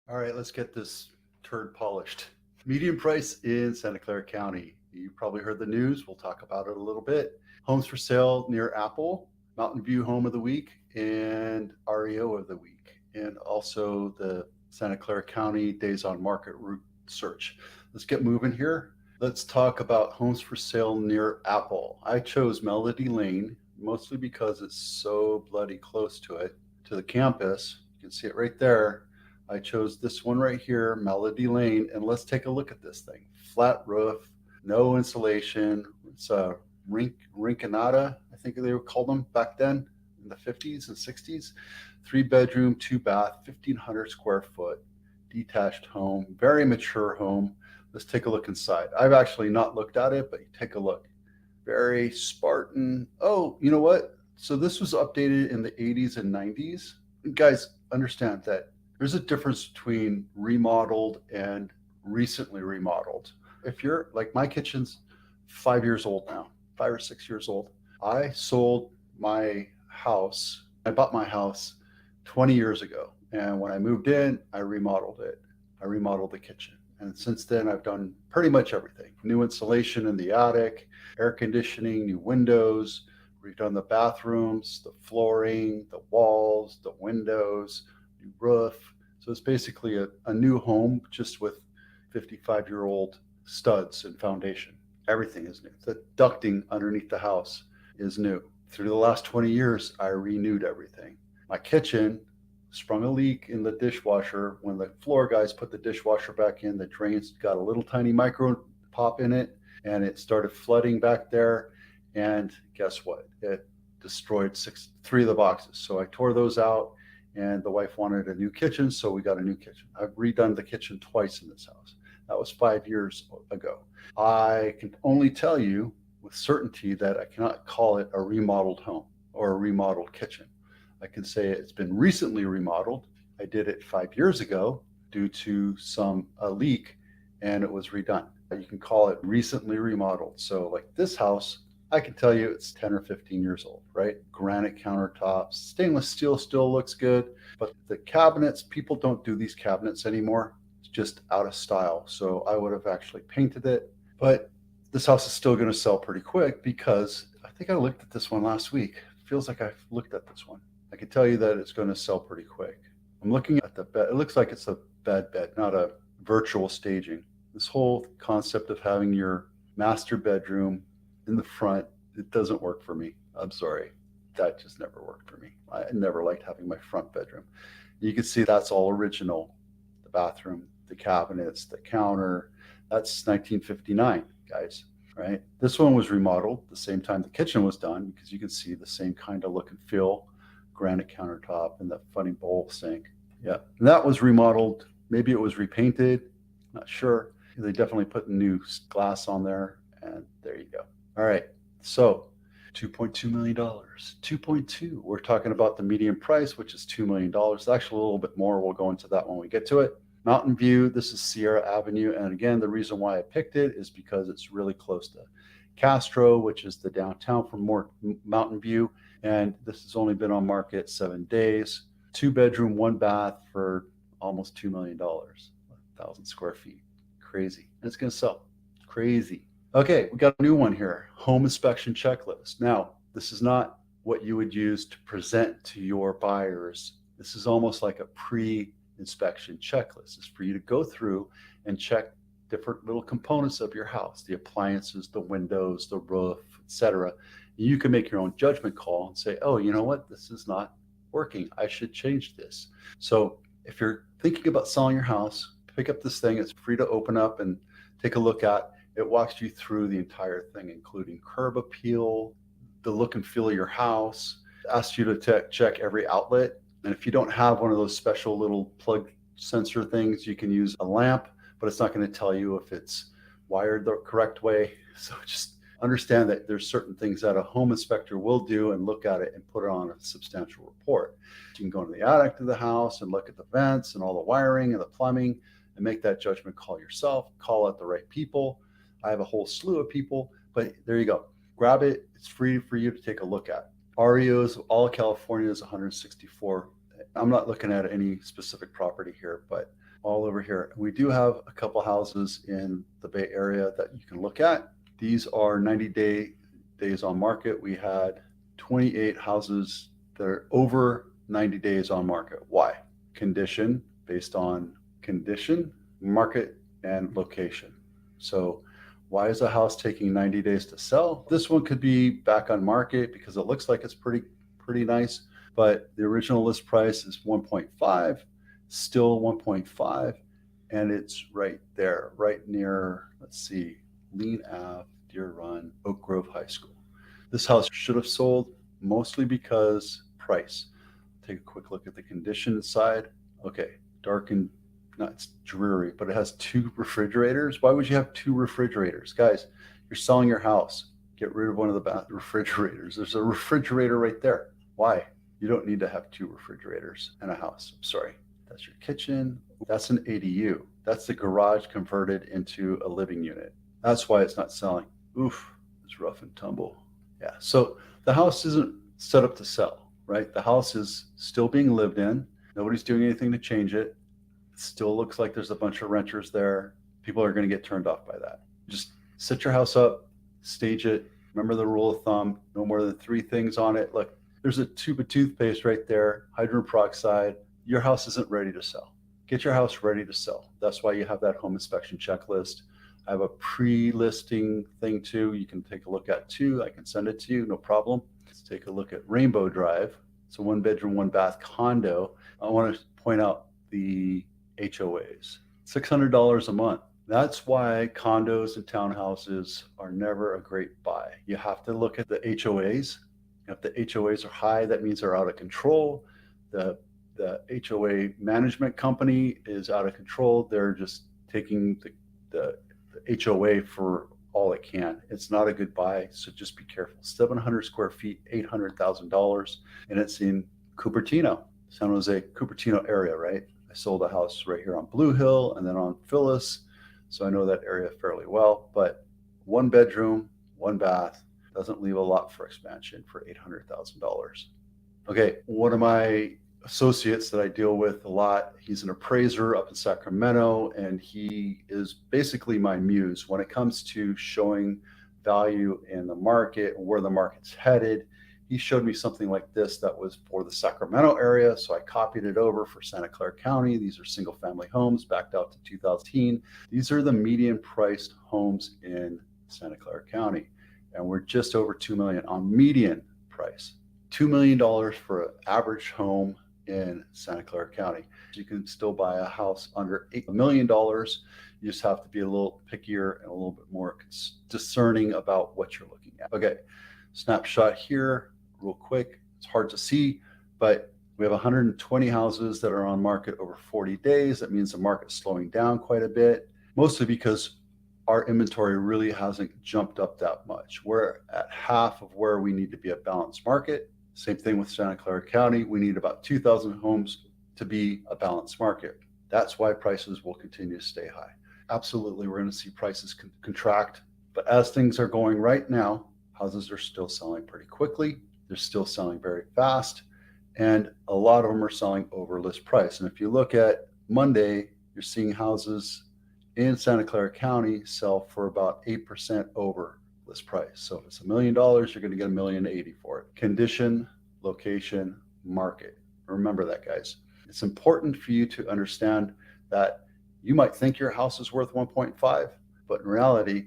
All right, let's get this turd polished. Median price in Santa Clara County. You probably heard the news. We'll talk about it a little bit. Homes for sale near Apple, Mountain View Home of the Week, and REO of the Week, and also the Santa Clara County Days on Market route search. Let's get moving here. Let's talk about homes for sale near Apple. I chose Melody Lane mostly because it's so bloody close to it, to the campus. You can see it right there. I chose this one right here, Melody Lane, and let's take a look at this thing. Flat roof, no insulation. It's a rinconada, I think they would call them back then in the 50s and 60s. 3 bedroom, 2 bath, 1,500 square foot, detached home, very mature home. Let's take a look inside. I've actually not looked at it, but take a look. Very Spartan. Oh, you know what? So this was updated in the 80s and 90s. Guys, understand that there's a difference between remodeled and recently remodeled. If you're like, my kitchen's 5 years old now, 5 or 6 years old. I sold my house. I bought my house 20 years ago. And when I moved in, I remodeled it. I remodeled the kitchen. And since then, I've done pretty much everything. New insulation in the attic, air conditioning, new windows, redone the bathrooms, the flooring, the walls, the windows, new roof. So it's basically a new home just with 55-year-old studs and foundation. Everything is new. The ducting underneath the house is new. Through the last 20 years, I renewed everything. My kitchen sprung a leak in the dishwasher. When the floor guys put the dishwasher back in, the drains got a little tiny micro pop in it, and it started flooding back there. And guess what? It destroyed three of the boxes. So I tore those out, and the wife wanted a new kitchen, so we got a new kitchen. I've redone the kitchen twice in this house. That was 5 years ago. I can only tell you with certainty that I cannot call it a remodeled home or a remodeled kitchen. I can say it's been recently remodeled. I did it 5 years ago due to a leak, and it was redone. You can call it recently remodeled. So like this house, I can tell you it's 10 or 15 years old, right? Granite countertops, stainless steel still looks good, but the cabinets, people don't do these cabinets anymore. It's just out of style. So I would have actually painted it, but this house is still going to sell pretty quick because I think I looked at this one last week. It feels like I've looked at this one. I can tell you that it's going to sell pretty quick. I'm looking at the bed. It looks like it's a bed, not a virtual staging. This whole concept of having your master bedroom in the front, it doesn't work for me. I'm sorry. That just never worked for me. I never liked having my front bedroom. You can see that's all original. The bathroom, the cabinets, the counter. That's 1959, guys, right? This one was remodeled the same time the kitchen was done because you can see the same kind of look and feel, granite countertop and the funny bowl sink. Yeah, and that was remodeled. Maybe it was repainted. Not sure. They definitely put new glass on there, and there you go. All right, so $2.2 million. 2.2. We're talking about the median price, which is $2 million. Actually, a little bit more. We'll go into that when we get to it. Mountain View. This is Sierra Avenue, and again, the reason why I picked it is because it's really close to Castro, which is the downtown from Mountain View. And this has only been on market 7 days. 2 bedroom, 1 bath for almost $2 million, 1,000 square feet. Crazy. And it's going to sell. Crazy. Okay, we got a new one here. Home inspection checklist. Now, this is not what you would use to present to your buyers. This is almost like a pre-inspection checklist. It's for you to go through and check different little components of your house, the appliances, the windows, the roof, etc. You can make your own judgment call and say, oh, you know what? This is not working. I should change this. So if you're thinking about selling your house, pick up this thing. It's free to open up and take a look at. It walks you through the entire thing, including curb appeal, the look and feel of your house, asks you to check every outlet. And if you don't have one of those special little plug sensor things, you can use a lamp, but it's not going to tell you if it's wired the correct way. So just understand that there's certain things that a home inspector will do and look at it and put it on a substantial report. You can go into the attic of the house and look at the vents and all the wiring and the plumbing and make that judgment call yourself, call out the right people. I have a whole slew of people, but there you go. Grab it. It's free for you to take a look at. REOs, all California is 164. I'm not looking at any specific property here, but all over here. We do have a couple houses in the Bay Area that you can look at. These are 90 days on market. We had 28 houses that are over 90 days on market. Why? Condition, based on condition, market, and location. So why is a house taking 90 days to sell? This one could be back on market because it looks like it's pretty nice, but the original list price is 1.5, still 1.5, and it's right there, right near, let's see, Lean Ave, Deer Run, Oak Grove High School. This house should have sold mostly because price. Take a quick look at the condition side. Okay, dark and not dreary, but it has 2 refrigerators. Why would you have 2 refrigerators? Guys, you're selling your house. Get rid of one of the refrigerators. There's a refrigerator right there. Why? You don't need to have 2 refrigerators in a house. I'm sorry. That's your kitchen. That's an ADU. That's the garage converted into a living unit. That's why it's not selling. Oof, it's rough and tumble. Yeah, so the house isn't set up to sell, right? The house is still being lived in. Nobody's doing anything to change it. It still looks like there's a bunch of renters there. People are going to get turned off by that. Just set your house up, stage it. Remember the rule of thumb, no more than 3 things on it. Look, there's a tube of toothpaste right there, hydrogen peroxide. Your house isn't ready to sell. Get your house ready to sell. That's why you have that home inspection checklist. I have a pre-listing thing too. You can take a look at too. I can send it to you, no problem. Let's take a look at Rainbow Drive. It's a 1-bedroom, 1-bath condo. I want to point out the HOAs, $600 a month. That's why condos and townhouses are never a great buy. You have to look at the HOAs. If the HOAs are high, that means they're out of control. The HOA management company is out of control. They're just taking the HOA for all it can. It's not a good buy, so just be careful. 700 square feet, $800,000, and it's in Cupertino, San Jose, Cupertino area, right? I sold a house right here on Blue Hill and then on Phyllis, so I know that area fairly well. But 1 bedroom, 1 bath, doesn't leave a lot for expansion for $800,000. Okay, one of my associates that I deal with a lot, he's an appraiser up in Sacramento, and he is basically my muse when it comes to showing value in the market and where the market's headed. He showed me something like this that was for the Sacramento area, so I copied it over for Santa Clara County. These are single family homes backed out to 2010. These are the median priced homes in Santa Clara County, and we're just over $2 million on median price. $2 million for an average home in Santa Clara County. You can still buy a house under $8 million. You just have to be a little pickier and a little bit more discerning about what you're looking at. Okay, snapshot here real quick. It's hard to see, but we have 120 houses that are on market over 40 days. That means the market's slowing down quite a bit, mostly because our inventory really hasn't jumped up that much. We're at half of where we need to be a balanced market. Same thing with Santa Clara County. We need about 2,000 homes to be a balanced market. That's why prices will continue to stay high. Absolutely, we're going to see prices contract. But as things are going right now, houses are still selling pretty quickly. They're still selling very fast. And a lot of them are selling over list price. And if you look at Monday, you're seeing houses in Santa Clara County sell for about 8% over list price. So if it's $1 million, you're going to get $1,080,000 for it. Condition, location, market. Remember that, guys. It's important for you to understand that you might think your house is worth 1.5, but in reality,